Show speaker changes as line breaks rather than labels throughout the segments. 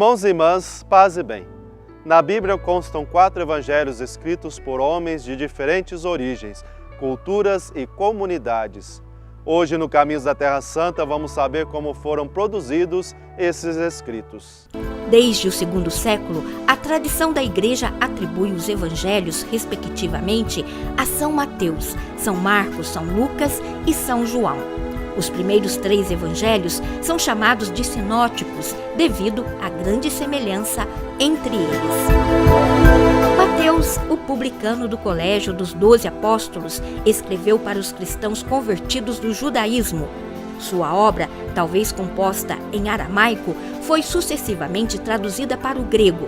Irmãos e irmãs, paz e bem. Na Bíblia constam 4 evangelhos escritos por homens de diferentes origens, culturas e comunidades. Hoje, no Caminhos da Terra Santa, vamos saber como foram produzidos esses escritos.
Desde o segundo século, a tradição da Igreja atribui os evangelhos, respectivamente, a São Mateus, São Marcos, São Lucas e São João. Os primeiros 3 evangelhos são chamados de sinóticos, devido à grande semelhança entre eles. Mateus, o publicano do Colégio dos 12 Apóstolos, escreveu para os cristãos convertidos do judaísmo. Sua obra, talvez composta em aramaico, foi sucessivamente traduzida para o grego.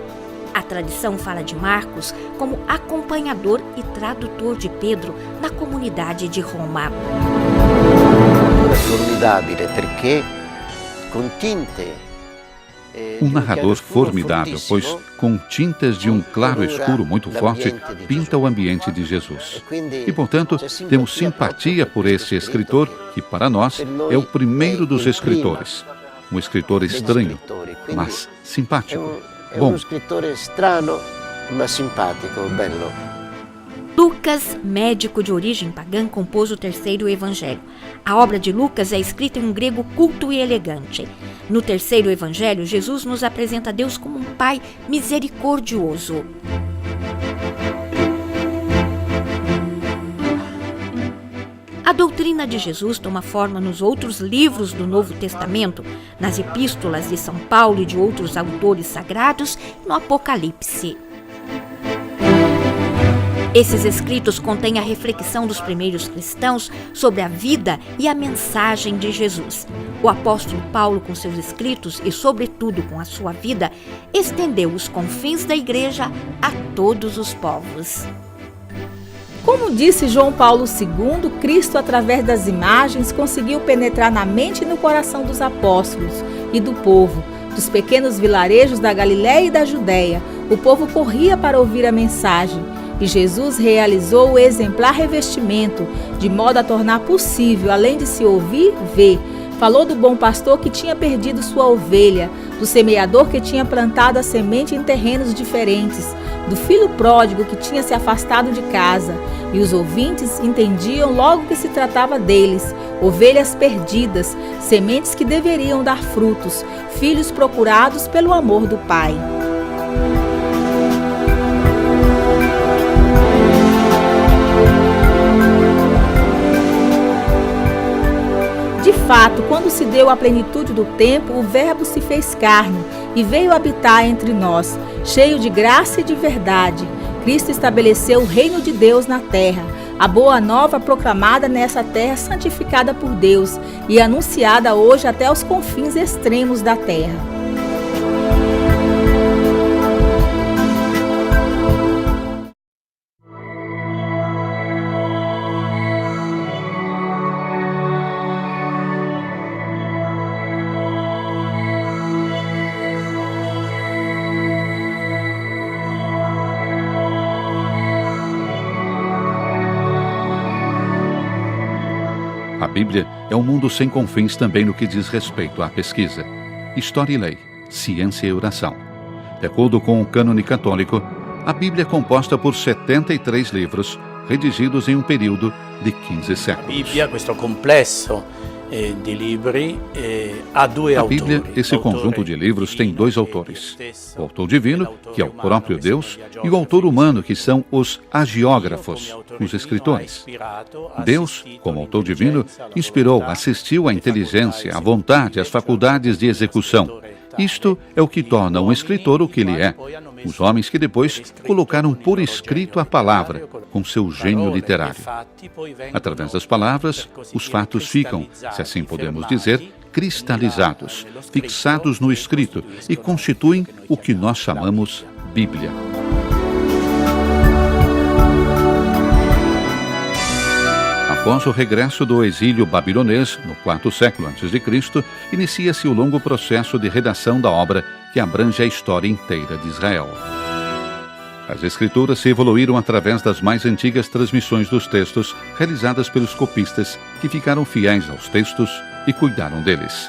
A tradição fala de Marcos como acompanhador e tradutor de Pedro na comunidade de Roma.
Um narrador formidável, pois com tintas de um claro escuro muito forte, pinta o ambiente de Jesus. E, portanto, temos simpatia por esse escritor, que para nós é o primeiro dos escritores. Um escritor estranho, mas simpático. Bom.
Um escritor estranho, mas simpático, bello.
Lucas, médico de origem pagã, compôs o 3º evangelho. A obra de Lucas é escrita em um grego culto e elegante. No 3º evangelho, Jesus nos apresenta Deus como um Pai misericordioso. A doutrina de Jesus toma forma nos outros livros do Novo Testamento, nas epístolas de São Paulo e de outros autores sagrados e no Apocalipse. Esses escritos contêm a reflexão dos primeiros cristãos sobre a vida e a mensagem de Jesus. O apóstolo Paulo, com seus escritos e, sobretudo, com a sua vida, estendeu os confins da Igreja a todos os povos.
Como disse João Paulo II, Cristo, através das imagens, conseguiu penetrar na mente e no coração dos apóstolos e do povo. Dos pequenos vilarejos da Galiléia e da Judéia, o povo corria para ouvir a mensagem. E Jesus realizou o exemplar revestimento, de modo a tornar possível, além de se ouvir, ver. Falou do bom pastor que tinha perdido sua ovelha, do semeador que tinha plantado a semente em terrenos diferentes, do filho pródigo que tinha se afastado de casa. E os ouvintes entendiam logo que se tratava deles, ovelhas perdidas, sementes que deveriam dar frutos, filhos procurados pelo amor do Pai. De fato, quando se deu a plenitude do tempo, o Verbo se fez carne e veio habitar entre nós, cheio de graça e de verdade. Cristo estabeleceu o reino de Deus na terra, a boa nova proclamada nessa terra santificada por Deus e anunciada hoje até os confins extremos da terra.
A Bíblia é um mundo sem confins também no que diz respeito à pesquisa, história e lei, ciência e oração. De acordo com o cânone católico, a Bíblia é composta por 73 livros, redigidos em um período de 15 séculos.
A Bíblia, questo complesso de livri, ha due autori.
A Bíblia, esse conjunto de livros, tem 2 autores. O autor divino, que é o próprio Deus, e o autor humano, que são os hagiógrafos, os escritores. Deus, como autor divino, inspirou, assistiu à inteligência, à vontade, às faculdades de execução. Isto é o que torna um escritor o que ele é. Os homens que depois colocaram por escrito a palavra, com seu gênio literário. Através das palavras, os fatos ficam, se assim podemos dizer, cristalizados, fixados no escrito e constituem o que nós chamamos Bíblia. Após o regresso do exílio babilonês, no 4º século a.C., inicia-se o longo processo de redação da obra que abrange a história inteira de Israel. As escrituras se evoluíram através das mais antigas transmissões dos textos realizadas pelos copistas, que ficaram fiéis aos textos e cuidaram deles.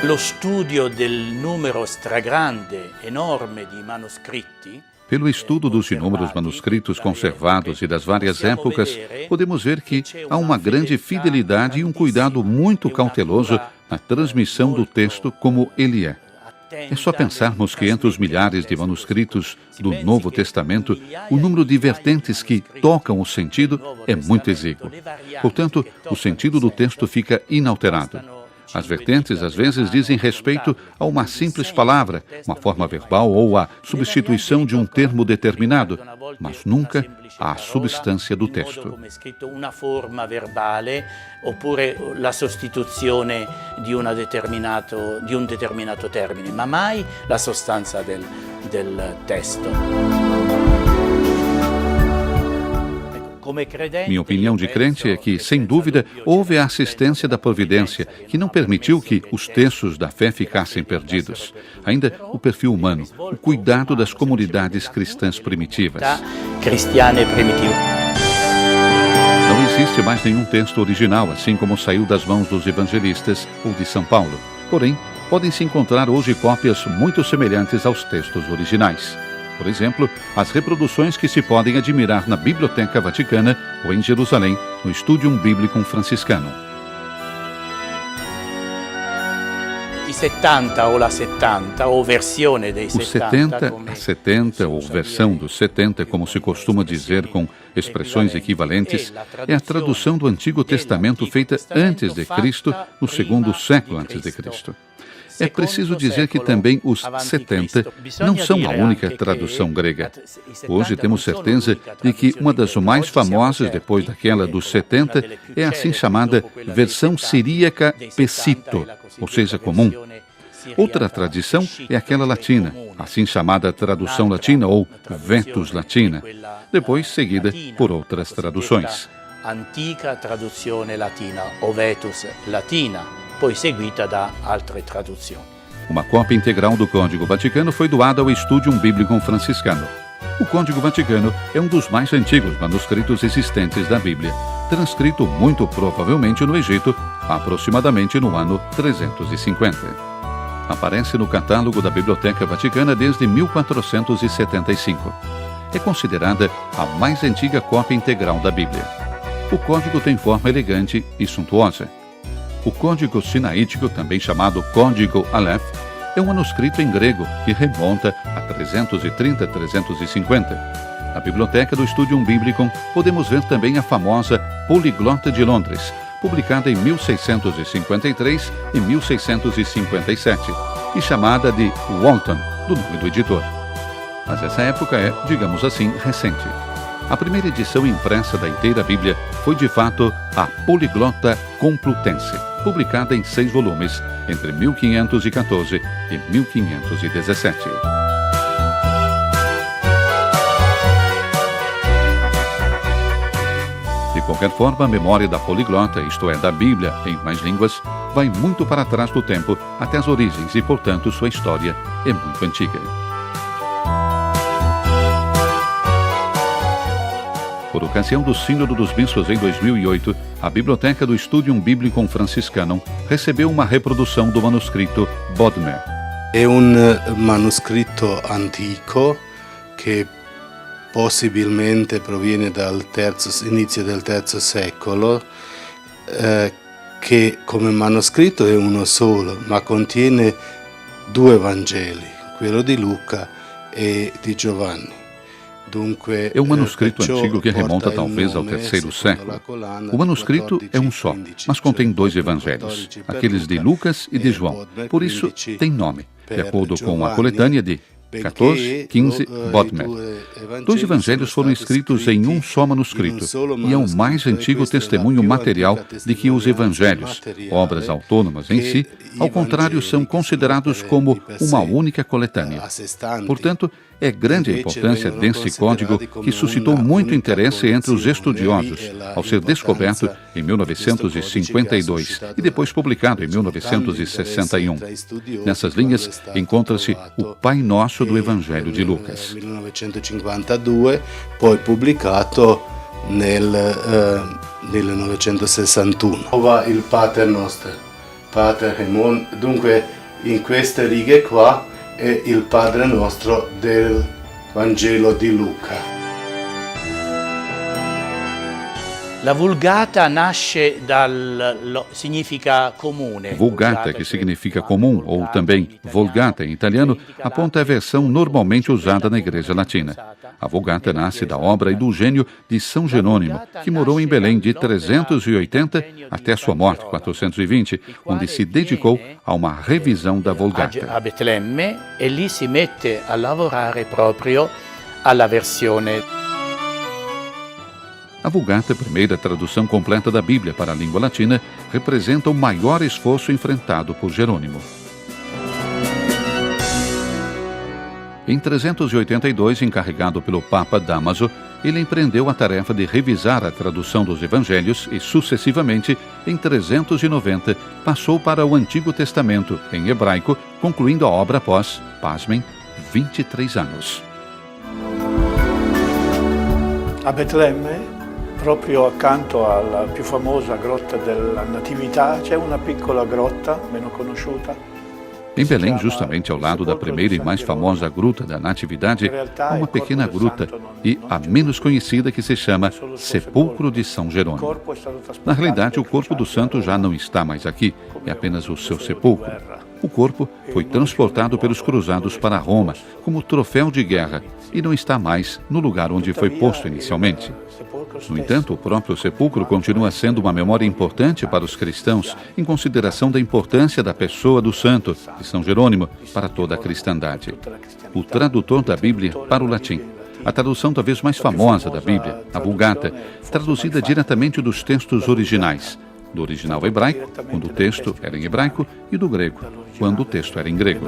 Lo studio del numero stragrande, enorme di manoscritti.
Pelo estudo dos inúmeros manuscritos conservados e das várias épocas, podemos ver que há uma grande fidelidade e um cuidado muito cauteloso na transmissão do texto como ele é. É só pensarmos que entre os milhares de manuscritos do Novo Testamento, o número de vertentes que tocam o sentido é muito exíguo. Portanto, o sentido do texto fica inalterado. As vertentes, às vezes, dizem respeito a uma simples palavra, uma forma verbal ou a substituição de um termo determinado, mas nunca à substância do texto.
Uma forma verbale oppure la sostituzione di un determinato termine, ma mai la sostanza del testo.
Minha opinião de crente é que, sem dúvida, houve a assistência da providência, que não permitiu que os textos da fé ficassem perdidos. Ainda o perfil humano, o cuidado das comunidades cristãs primitivas. Não existe mais nenhum texto original, assim como saiu das mãos dos evangelistas ou de São Paulo. Porém, podem-se encontrar hoje cópias muito semelhantes aos textos originais. Por exemplo, as reproduções que se podem admirar na Biblioteca Vaticana ou em Jerusalém, no Studium Biblicum Franciscanum.
Os 70 ou a 70, ou versione dei 70.
Os 70, a 70, ou versão dos 70, como se costuma dizer com expressões equivalentes, é a tradução do Antigo Testamento feita antes de Cristo, no segundo século antes de Cristo. É preciso dizer que também os 70 não são a única tradução grega. Hoje temos certeza de que uma das mais famosas, depois daquela dos 70, é a assim chamada versão siríaca Pesito, ou seja, comum. Outra tradição é aquela latina, assim chamada tradução latina ou Vetus Latina, depois seguida por outras traduções.
Antica traduzione latina, o Vetus Latina, poi seguita da altre traduzioni.
Uma cópia integral do Código Vaticano foi doada ao Studium Biblicum Franciscanum. O Código Vaticano é um dos mais antigos manuscritos existentes da Bíblia, transcrito muito provavelmente no Egito, aproximadamente no ano 350. Aparece no catálogo da Biblioteca Vaticana desde 1475. É considerada a mais antiga cópia integral da Bíblia. O código tem forma elegante e suntuosa. O Código Sinaítico, também chamado Código Aleph, é um manuscrito em grego que remonta a 330-350. Na biblioteca do Studium Biblicum, podemos ver também a famosa Poliglota de Londres, publicada em 1653 e 1657, e chamada de Walton, do nome do editor. Mas essa época é, digamos assim, recente. A primeira edição impressa da inteira Bíblia foi, de fato, a Poliglota Complutense, publicada em 6 volumes, entre 1514 e 1517. De qualquer forma, a memória da poliglota, isto é, da Bíblia em mais línguas, vai muito para trás do tempo, até as origens, e, portanto, sua história é muito antiga. Por ocasião do Sínodo dos Bispos em 2008, a Biblioteca do Studium Biblicum Franciscanum recebeu uma reprodução do manuscrito Bodmer.
È un manoscritto antico che possibilmente proviene dal inizio del III secolo, che come manoscritto è uno solo, ma contiene 2 Vangeli, quello di Luca e di Giovanni.
É um manuscrito antigo que remonta talvez ao III século. O manuscrito é um só, mas contém 2 evangelhos, aqueles de Lucas e de João. Por isso, tem nome, de acordo com a coletânea de 14, 15, Bodmer. 2 evangelhos foram escritos em um só manuscrito e é o mais antigo testemunho material de que os evangelhos, obras autônomas em si, ao contrário, são considerados como uma única coletânea. Portanto, é grande a importância desse código que suscitou muito interesse entre os estudiosos, ao ser descoberto em 1952 e depois publicado em 1961. Nessas linhas encontra-se o Pai Nosso do Evangelho de Lucas.
1952, poi pubblicato nel 1961. Il Pater Noster. Pater Emon. Dunque in queste righe qua è il Padre Nostro del Vangelo di Luca.
La Vulgata nasce significa comune.
Vulgata, que significa comum, ou também Vulgata em italiano, aponta a versão normalmente usada na Igreja Latina. A Vulgata nasce da obra e do gênio de São Jerônimo, que morou em Belém de 380 até sua morte, 420, onde se dedicou a uma revisão da Vulgata.
A Betlemme e lì si mette a lavorare proprio alla versione.
A Vulgata, primeira tradução completa da Bíblia para a língua latina, representa o maior esforço enfrentado por Jerônimo. Em 382, encarregado pelo Papa Dámaso, ele empreendeu a tarefa de revisar a tradução dos Evangelhos e, sucessivamente, em 390, passou para o Antigo Testamento, em hebraico, concluindo a obra após, pasmem, 23 anos.
A Betlemme, proprio accanto alla più famosa grotta della Natività, c'è una piccola grotta meno conosciuta.
Em Belém, justamente ao lado da primeira e mais famosa gruta da Natividade, há uma pequena gruta e a menos conhecida que se chama Sepulcro de São Jerônimo. Na realidade, o corpo do santo já não está mais aqui, é apenas o seu sepulcro. O corpo foi transportado pelos cruzados para Roma como troféu de guerra e não está mais no lugar onde foi posto inicialmente. No entanto, o próprio sepulcro continua sendo uma memória importante para os cristãos, em consideração da importância da pessoa do santo, de São Jerônimo, para toda a cristandade. O tradutor da Bíblia para o latim. A tradução talvez mais famosa da Bíblia, a Vulgata, traduzida diretamente dos textos originais, do original hebraico, quando o texto era em hebraico, e do grego, quando o texto era em grego.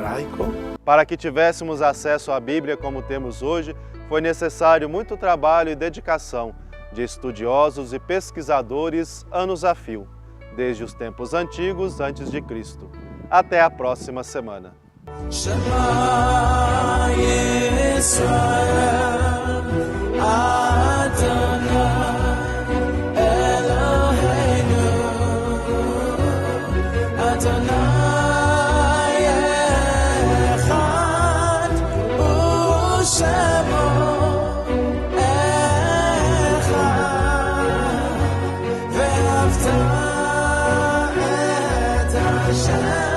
Para que tivéssemos acesso à Bíblia como temos hoje, foi necessário muito trabalho e dedicação de estudiosos e pesquisadores anos a fio, desde os tempos antigos antes de Cristo. Até a próxima semana.
Shine.